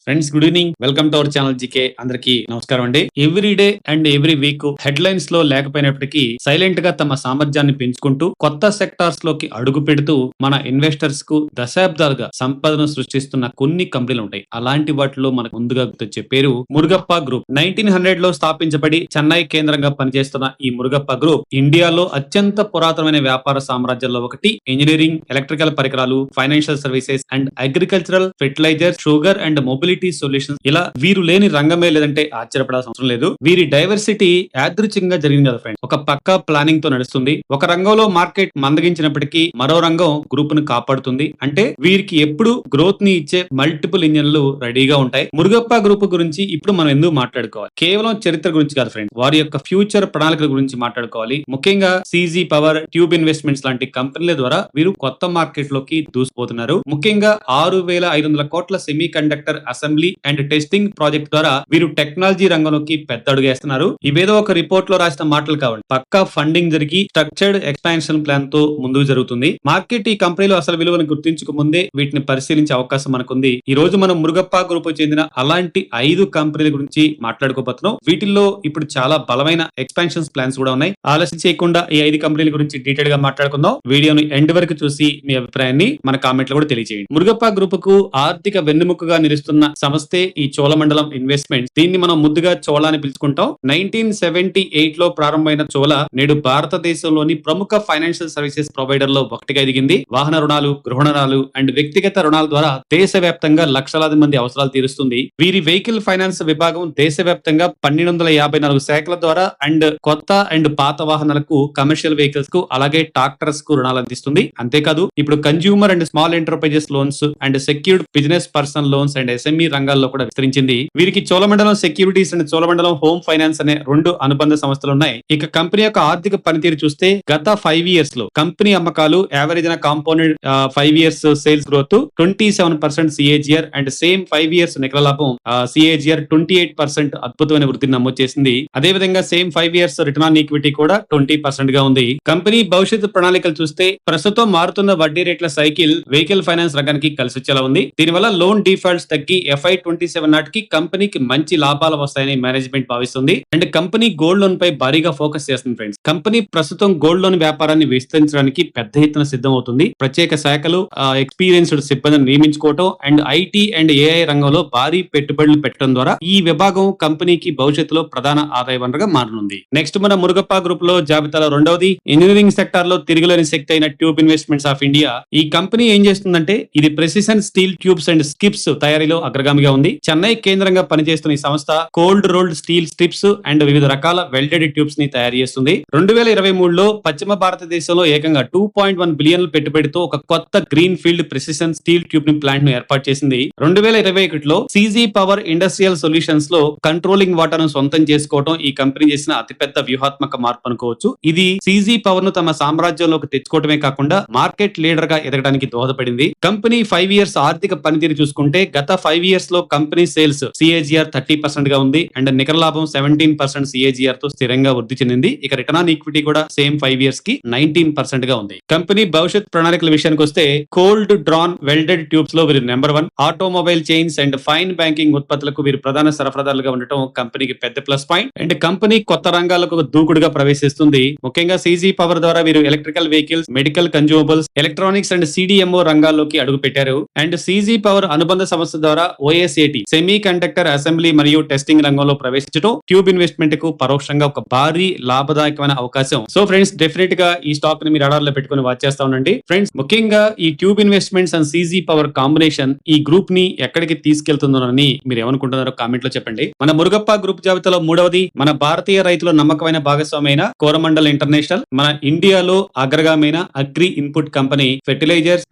Friends, good evening. Welcome to our channel GK. అందరికి నమస్కారం అండి. Every day and every week headlines లో లేకపోయినప్పటికీ సైలెంట్ గా తమ సామర్థ్యాన్ని పెంచుకుంటూ కొత్త సెక్టార్స్ లోకి అడుగు పెడుతూ మన ఇన్వెస్టర్స్ కు దశాబ్దాలుగా సంపదను సృష్టిస్తున్న కొన్ని కంపెనీలు ఉంటాయి. అలాంటి వాటిలో మనకు ముందుగా గుర్తొచ్చే పేరు మురుగప్ప గ్రూప్. 1900 లో స్థాపించబడి చెన్నై కేంద్రంగా పనిచేస్తున్న ఈ మురుగప్ప గ్రూప్ ఇండియాలో అత్యంత పురాతనమైన వ్యాపార సామ్రాజ్యాల్లో ఒకటి. ఇంజనీరింగ్, ఎలక్ట్రికల్ పరికరాలు, financial services and agricultural, fertiliser, sugar and mobility solutions, ఇలా వీరు లేని రంగమే లేదంటే ఆశ్చర్యపడాల్సిన అవసరం లేదు. వీరి డైవర్సిటీ యాదృచ్ఛికంగా జరిగింది కదా ఫ్రెండ్స్. ఒక పక్కా ప్లానింగ్ తో నడుస్తుంది. ఒక రంగంలో మార్కెట్ మందగించినప్పటికీ మరో రంగం గ్రూప్ ను కాపాడుతుంది. అంటే వీరికి ఎప్పుడు గ్రోత్ ని ఇచ్చే మల్టిపుల్ ఇంజన్లు రెడీగా ఉంటాయి. మురుగప్ప గ్రూప్ గురించి ఇప్పుడు మనం ఎందుకు మాట్లాడుకోవాలి? కేవలం చరిత్ర గురించి కాదు ఫ్రెండ్స్, వారి యొక్క ఫ్యూచర్ ప్రణాళికల గురించి మాట్లాడుకోవాలి. ముఖ్యంగా సీజీ పవర్, ట్యూబ్ ఇన్వెస్ట్మెంట్స్ లాంటి కంపెనీల ద్వారా వీరు కొత్త మార్కెట్ లోకి దూసుకుపోతున్నారు. ముఖ్యంగా 6500 కోట్ల semi conductor assembly and testing project ద్వారా వీరు టెక్నాలజీ రంగంలోకి పెద్ద అడుగేస్తున్నారు. ఇవేదో ఒక రిపోర్ట్ లో రాసిన మాటలు కావండి, పక్కా ఫండింగ్ జరిగి స్ట్రక్చర్డ్ ఎక్స్పాన్షన్ ప్లాన్ తో ముందుకు జరుగుతుంది. మార్కెట్ ఈ కంపెనీలు అసలు విలువను గుర్తించక ముందే వీటిని పరిశీలించే అవకాశం మనకుంది. ఈ రోజు మనం మురుగప్ప గ్రూప్ చెందిన అలాంటి 5 కంపెనీల గురించి మాట్లాడుకోబోతున్నాం. వీటిల్లో ఇప్పుడు చాలా బలమైన ఎక్స్పాన్షన్ ప్లాన్స్ కూడా ఉన్నాయి. ఆలస్యం చేయకుండా ఈ 5 కంపెనీల గురించి డీటెయిల్ గా మాట్లాడుకుందాం. వీడియోని ఎండ్ వరకు చూసి మీ అభిప్రాయాన్ని మన కామెంట్ లో కూడా తెలియజేయండి. మురుగప్ప గ్రూప్ కు ఆర్థిక వెన్నెముకగా నిలుస్తున్న సంస్థే ఈ చోళమండలం ఇన్వెస్ట్మెంట్స్. దీన్ని మనం ముద్దుగా చోళ అని పిలుచుకుంటాం. 1978 లో ప్రారంభమైన చోళ నేడు భారతదేశంలోని ప్రముఖ ఫైనాన్షియల్ సర్వీసెస్ ప్రొవైడర్ లో ఒకటిగా ఎదిగింది. వాహన రుణాలు, గృహ రుణాలు అండ్ వ్యక్తిగత రుణాల ద్వారా దేశవ్యాప్తంగా లక్షలాది మంది అవసరాలు తీరుస్తుంది. వీరి వెహికల్ ఫైనాన్స్ విభాగం దేశవ్యాప్తంగా 1254 శాఖల ద్వారా అండ్ కొత్త అండ్ పాత వాహనాలకు, కమర్షియల్ వెహికల్స్ కు, అలాగే ట్రాక్టర్స్ కు రుణాలు అందిస్తుంది. అంతేకాదు ఇప్పుడు consumer and small enterprises loans and secured business personal loans and SME రంగాల్లో కూడా విస్తరించింది. వీరికి Cholamandalam securities and Cholamandalam home finance అనే 2 అనుబంధ సంస్థలు ఉన్నాయి. ఇక కంపెనీ యొక్క ఆర్థిక పనితీరు చూస్తే గత 5 ఇయర్స్ లో కంపెనీ అమ్మకాలు యావరేజ్ అయిన compounded 5 years sales growth 27% CAGR and same 5 years నికర లాభం సిఏజిఆర్ 28% అద్భుతమైన వృద్ధిని నమోదు చేసింది. అదే విధంగా same 5 years return on equity కూడా 20% గా ఉంది. కంపెనీ భవిష్యత్తు ప్రణాళికలు చూస్తే ప్రస్తుతం మారుతున్న వడ్డీ రేట్ల సైకిల్ వెహికల్ ఫైనాన్స్ రంగానికి కలిసి వచ్చేలా ఉంది. దీనివల్ల లోన్ డిఫాల్ట్స్ తగ్గి FY27 నాటికి కంపెనీకి మంచి లాభాలు వస్తాయని మేనేజ్మెంట్ భావిస్తుంది. అండ్ కంపెనీ గోల్డ్ లోన్ పై భారీగా ఫోకస్ చేస్తుంది ఫ్రెండ్స్. కంపెనీ ప్రస్తుతం గోల్డ్ లోన్ వ్యాపారాన్ని విస్తరించడానికి పెద్ద ఎత్తున సిద్ధం అవుతుంది. ప్రత్యేక శాఖలు, ఎక్స్పీరియన్స్డ్ సిబ్బందిని నియమించుకోవడం అండ్ ఐటీ అండ్ ఏఐ రంగంలో భారీ పెట్టుబడులు పెట్టడం ద్వారా ఈ విభాగం కంపెనీకి భవిష్యత్తులో ప్రధాన ఆదాయ వనరుగా మారనుంది. నెక్స్ట్ మన మురుగప్ప గ్రూప్ లో జాబితాలో రెండవది ఇంజనీరింగ్ సెక్టార్ లో తిరుగులేని శక్తి అయిన ట్యూబ్ ఇన్వెస్ట్మెంట్స్ ఆఫ్ ఇండియా. ఈ కంపెనీ ఏం చేస్తుందంటే ఇది precision steel tubes and skips తయారీలో అగ్రగామిగా ఉంది. చెన్నై కేంద్రంగా పనిచేస్తున్న ఈ సంస్థ cold rolled steel strips and వివిధ రకాల వెల్డెడ్ ట్యూబ్స్ ని తయారు చేస్తుంది. 2023లో పశ్చిమ భారతదేశంలో ఏకంగా 2.1 బిలియన్ పెట్టుబడితో ఒక కొత్త green field precision steel tube plant ను ఏర్పాటు చేసింది. 2021లో సీజీ పవర్ ఇండస్ట్రియల్ సొల్యూషన్స్ లో కంట్రోలింగ్ వాటర్ ను సొంతం చేసుకోవడం ఈ కంపెనీ చేసిన అతిపెద్ద వ్యూహాత్మక మార్పు అనుకోవచ్చు. ఇది సీజీ పవర్ ను తమ సామ్రాజ్యంలోకి తెచ్చుకోవడమే కాకుండా మార్కెట్ లీడర్ గా ఎదగడానికి దోహదపడింది. కంపెనీ 5 ఇయర్స్ ఆర్థిక పనితీరు చూసుకుంటే గత 5 ఇయర్స్ లో కంపెనీ సేల్స్ సిఏజిఆర్ 30% గా ఉంది అండ్ నికర లాభం 17% సిఏజిఆర్ తో స్థిరంగా వృద్ధి చెందింది. ఇక రిటర్న్ ఆన్ ఈక్విటీ కూడా సేమ్ 5 ఇయర్స్ కి 19% గా ఉంది. కంపెనీ భవిష్యత్ ప్రణాళికల విషయానికి వస్తే కోల్డ్ డ్రాన్ వెల్డెడ్ ట్యూబ్స్ లో వీరు number 1. Automobile chains and fine banking ఉత్పత్తులకు వీరు ప్రధాన సరఫరాదారులుగా ఉండటం కంపెనీకి పెద్ద ప్లస్ పాయింట్. అండ్ కంపెనీ కొత్త రంగాలకు దూకుడుగా ప్రవేశిస్తుంది. ముఖ్యంగా సీజీ పవర్ ద్వారా వీరు electrical vehicles, medical consumables, electronics and CDMO రంగాల్లోకి అడుగు పెట్టారు. అండ్ సీజీ పవర్ అనుబంధ సంస్థ ద్వారా ఓఎస్ఏటి సెమీ కండక్టర్ అసెంబ్లీ మరియు టెస్టింగ్ రంగంలో ప్రవేశించడం ట్యూబ్ ఇన్వెస్ట్మెంట్ కు పరోక్షంగా ఒక భారీ లాభదాయకమైన అవకాశం. సో ఫ్రెండ్స్, డెఫినెట్ గా ఈ స్టాక్ ని మీరు రడార్లో పెట్టుకుని వాచ్ చేస్తా ఉండండి. ఫ్రెండ్స్, ముఖ్యంగా ఈ tube investments and CG power combination ఈ గ్రూప్ ని ఎక్కడికి తీసుకెళ్తుందోనని మీరు ఏమనుకుంటున్నారో కామెంట్ లో చెప్పండి. మన మురుగప్ప గ్రూప్ జాబితాలో మూడవది మన భారతీయ రైతుల నమ్మకమైన భాగస్వామైన కోరమండల్ ఇంటర్నేషనల్. మన ఇండియాలో అగ్రగామైన agri input company fertilizers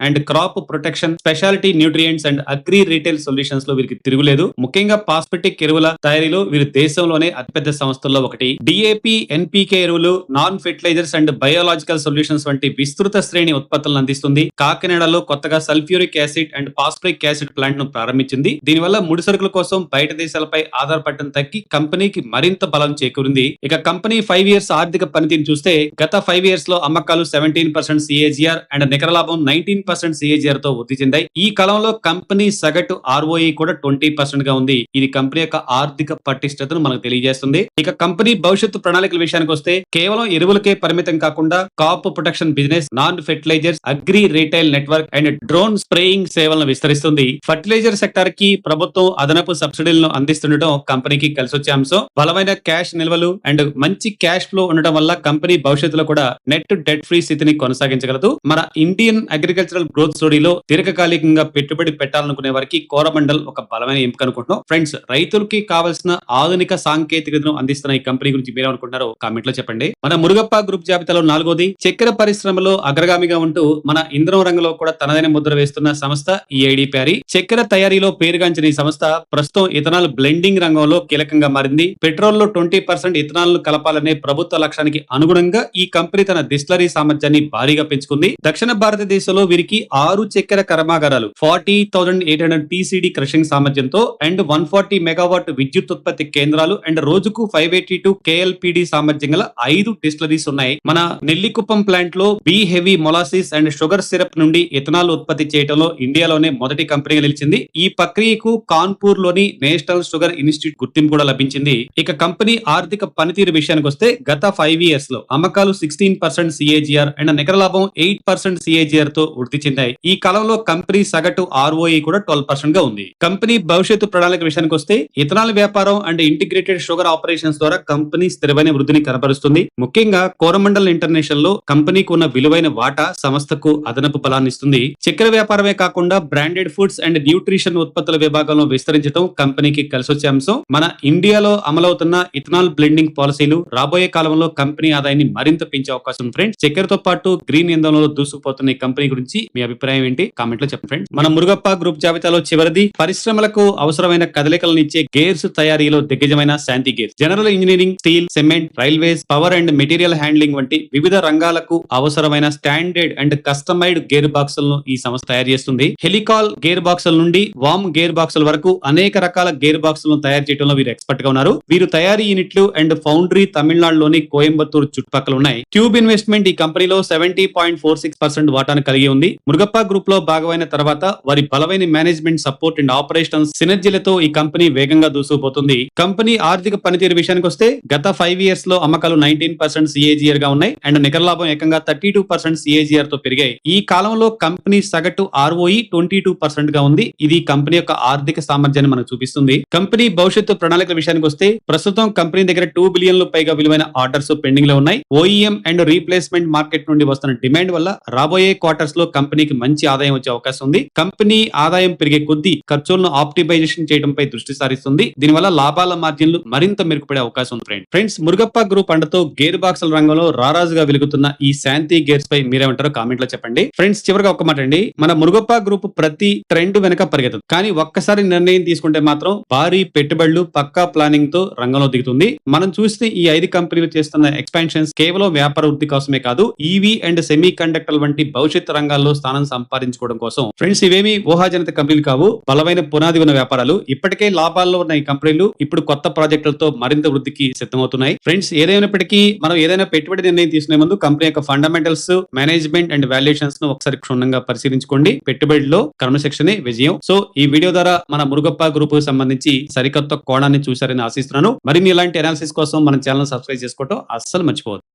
and crop protection, specialty nutrients and agri retail solutions లో వీరికి తిరుగులేదు. ముఖ్యంగా పాస్పెటిక్ ఎరువుల తయారీలో వీరు దేశంలోనే అతిపెద్ద సంస్థల్లో ఒకటి. డిఏపి, ఎన్పికే ఎరువులు, non fertilisers and biological solutions వంటి విస్తృత శ్రేణి ఉత్పత్తులను అందిస్తుంది. కాకినాడలో కొత్తగా sulphuric acid and phosphoric acid plant ను ప్రారంభించింది. దీనివల్ల ముడి సరుకుల కోసం బయట దేశాలపై ఆధారపడటం తగ్గి కంపెనీకి మరింత బలం చేకూరింది. ఇక కంపెనీ 5 ఇయర్స్ ఆర్థిక పనితీరు చూస్తే గత 5 ఇయర్స్ లో అమ్మకాలు 17% సిఏజిఆర్ అండ్ నికర లాభం 19% సిఏజిఆర్ తో వృద్ధి చెందాయి. ఈ కాలంలో కంపెనీ సగటు ROE కూడా 20% గా ఉంది. ఇది కంపెనీ యొక్క ఆర్థిక పటిష్టతను మనకు తెలియజేస్తుంది. ఇక కంపెనీ భవిష్యత్తు ప్రణాళికల విషయానికి వస్తే కేవలం ఎరువులకే పరిమితం కాకుండా crop protection business, non fertilisers, agri retail network and drone spraying సేవలను విస్తరిస్తుంది. ఫర్టిలైజర్ సెక్టార్ కి ప్రభుత్వం అదనపు సబ్సిడీలను అందిస్తుండటం కంపెనీకి కలిసొచ్చే అంశం. బలమైన క్యాష్ నిల్వలు అండ్ మంచి క్యాష్ ఫ్లో ఉండటం వల్ల కంపెనీ భవిష్యత్తులో కూడా నెట్ డెట్ ఫ్రీ స్థితిని కొనసాగించగలదు. మన ఇండియన్ అగ్రికల్చరల్ గ్రోత్ స్టోరీలో దీర్ఘకాలికంగా పెట్టుబడి పెట్టాలనుకునే వారికి కోరమండల్ ఒక బలమైన ఎంపిక అనుకుంటున్నాం. ఫ్రెండ్స్, రైతులకి కావాల్సిన ఆధునిక సాంకేతికతను అందిస్తున్న ఈ కంపెనీ గురించి మీరేమనుకుంటున్నారో కామెంట్ లో చెప్పండి. మన మురుగప్ప గ్రూప్ జాబితాలో 4వది చక్కెర పరిశ్రమలో అగ్రగామిగా ఉంటూ మన ఇంధనం రంగంలో కూడా తనదైన ముద్ర వేస్తున్న సంస్థ ఈఐడి ప్యారీ. చక్కెర తయారీలో పేరుగాంచిన ఈ సంస్థ ప్రస్తుతం ఇథనాల్ బ్లెండింగ్ రంగంలో కీలకంగా మారింది. పెట్రోల్ లో 20% ఇథనాల్ ను కలపాలనే ప్రభుత్వ లక్ష్యానికి అనుగుణంగా ఈ కంపెనీ తన డిస్టిలరీ సామర్థ్యాన్ని భారీగా పెంచుకుంది. దక్షిణ భారతదేశంలో వీరికి 6 చక్కెర కర్మాగారాలు, 40,800 TCD క్రషింగ్ సామర్థ్యంతో అండ్ 140 మెగావాట్ విద్యుత్ ఉత్పత్తి కేంద్రాలు అండ్ రోజుకు 582 KLPD సామర్థ్యం గల 5 డిస్టిలరీస్ ఉన్నాయి. మన నెల్లికుప్పం ప్లాంట్ లో B heavy molasses and sugar syrup నుండి ఇథనాల్ ఉత్పత్తి చేయడంలో ఇండియాలోనే మొదటి కంపెనీగా నిలిచింది. ఈ ప్రక్రియకు కాన్పూర్ లోని నేషనల్ షుగర్ ఇన్స్టిట్యూట్ గుర్తింపు కూడా లభించింది. ఇక కంపెనీ ఆర్థిక పనితీరు విషయానికి వస్తే గత 5 years లో అమ్మకాలు 16% CAGR అండ్ నికర లాభం 8% CAGR తో వృద్ధి చెందాయి. ఈ కాలంలో కంపెనీ సగటు ROE కూడా 12% గా ఉంది. కంపెనీ భవిష్యత్తు ప్రణాళిక విషయానికి వస్తే ఇథనాల్ వ్యాపారం అండ్ ఇంటిగ్రేటెడ్ షుగర్ ఆపరేషన్స్ ద్వారా కంపెనీ స్థిరమైన వృద్ధిని కనబరుస్తుంది. ముఖ్యంగా కోరమండల్ ఇంటర్నేషనల్ లో కంపెనీకి ఉన్న విలువైన వాటా సంస్థకు అదనపు బలాన్ని ఇస్తుంది. చక్కెర వ్యాపారమే కాకుండా బ్రాండెడ్ ఫుడ్స్ అండ్ న్యూట్రిషన్ ఉత్పత్తుల విభాగంలో విస్తరించడం కంపెనీకి కలిసొచ్చే అంశం. మన ఇండియాలో అమలవుతున్న ఇథనాల్ బ్లెండింగ్ పాలసీలు రాబోయే కాలంలో కంపెనీ ఆదాయాన్ని మరింత పెంచే అవకాశం ఉంది. ఫ్రెండ్స్, చక్కెరతో పాటు గ్రీన్ ఇంధనంలో దూసుకుపోతున్న ఈ కంపెనీ గురించి మీ అభిప్రాయం ఏంటి? కామెంట్ లో చెప్పండి ఫ్రెండ్స్. మన మురుగప్ప గ్రూప్ జాబితాలో చివరిది పరిశ్రమలకు అవసరమైన కదలికలను ఇచ్చే గేర్స్ తయారీలో దిగ్గజమైన Shanti gears. General engineering, steel, cement, railways, power and material handling వంటి వివిధ రంగాలకు అవసరమైన స్టాండర్డ్ అండ్ కస్టమైజ్డ్ గేర్ బాక్సులను ఈ సంస్థ తయారు చేస్తుంది. హెలికాల్ గేర్ బాక్సుల నుండి వామ్ గేర్ బాక్సుల వరకు అనేక రకాల గేర్ బాక్సులను తయారు చేయడంలో వీరు ఎక్స్పర్ట్ గా ఉన్నారు. వీరు తయారీ యూనిట్లు అండ్ ఫౌండరీ తమిళనాడులోని కోయంబత్తూరు చుట్టుపక్కల ఉన్నాయి. ట్యూబ్ ఇన్వెస్ట్మెంట్ ఈ కంపెనీలో 70.46% వాటాను కలిగి ఉంది. మురుగప్ప గ్రూప్ లో భాగమైన తర్వాత వారి బలమైన మేనేజ్మెంట్ సపోర్ట్ అండ్ ఆపరేషన్ సినర్జీలతో ఈ కంపెనీ వేగంగా దూసుకుపోతుంది. కంపెనీ ఆర్థిక పనితీరు విషయానికి వస్తే గత 5 years లో అమ్మకాలు 19% CAGR గా ఉన్నాయి అండ్ నికర లాభం ఏకంగా 32% CAGR తో పెరిగాయి. ఈ కాలంలో కంపెనీ సగటు ROE 22% గా ఉంది. ఇది కంపెనీ యొక్క ఆర్థిక సామర్థ్యాన్ని మనకు చూపిస్తుంది. కంపెనీ భవిష్యత్తు ప్రణాళికల విషయానికి వస్తే ప్రస్తుతం కంపెనీ దగ్గర 2 billion పైగా విలువైన ఆర్డర్స్ పెండింగ్ లో ఉన్నాయి. OEM అండ్ రీప్లేస్మెంట్ మార్కెట్ నుండి వస్తున్న డిమాండ్ వల్ల రాబోయే క్వార్టర్స్ లో కంపెనీకి మంచి ఆదాయం వచ్చే అవకాశం ఉంది. కంపెనీ ఆదాయం పెరిగే కొద్దీ ఖర్చులను ఆప్టిమైజేషన్ చేయడంపై దృష్టి సారిస్తుంది. దీనివల్ల లాభాల మార్జిన్లు మరింత మెరుగుపడే అవకాశం ఉంది. ఫ్రెండ్స్, మురుగప్ప గ్రూప్ అండతో గేర్ బాక్సుల రంగంలో రారాజుగా వెలుగుతున్న ఈ శాంతి గేర్స్ పై మీరేమంటారో కామెంట్ లో చెప్పండి. ఫ్రెండ్స్, చివరిగా ఒక మాట అండి, మన మురుగప్ప గ్రూప్ ప్రతి ట్రెండ్ వెనక పరిగెత్తదు, కానీ ఒక్కసారి నిర్ణయం తీసుకుంటే మాత్రం భారీ పెట్టుబడులు పక్కా ప్లానింగ్ తో రంగంలో దిగుతుంది. మనం చూస్తే ఈ 5 కంపెనీలు చేస్తున్న ఎక్స్పాన్షన్స్ కేవలం వ్యాపార వృద్ధి కోసమే కాదు, ఈవీ అండ్ సెమీ కండక్టర్ వంటి భవిష్యత్ రంగాల్లో స్థానం సంపాదించుకోవడం కోసం. ఫ్రెండ్స్, ఇవేమి ఊహాజనిత కంపెనీలు కావు, బలమైన పునాది ఉన్న వ్యాపారాలు. ఇప్పటికే లాభాల్లో ఉన్న ఈ కంపెనీలు ఇప్పుడు కొత్త ప్రాజెక్టులతో మరింత వృద్ధికి సిద్ధమవుతున్నాయి. ఫ్రెండ్స్, ఏదైనప్పటికీ మనం ఏదైనా పెట్టుబడి నిర్ణయం తీసుకునే ముందు కంపెనీ యొక్క ఫండమెంటల్స్, మేనేజ్మెంట్ అండ్ వాల్యుయేషన్స్ ను ఒకసారి క్షుణ్ణంగా పరిశీలించుకోండి. పెట్టుబడిలో క్రమశిక్షణే విజయం. సో ఈ వీడియో ద్వారా మన మురుగప్ప గ్రూప్ కు సంబంధించి సరికొత్త కోణాన్ని చూశారని ఆశిస్తున్నాను. మరిన్ని ఇలాంటి అనాలిసిస్ కోసం మన ఛానల్ సబ్స్క్రైబ్ చేసుకోవడం అస్సలు మర్చిపోవద్దు.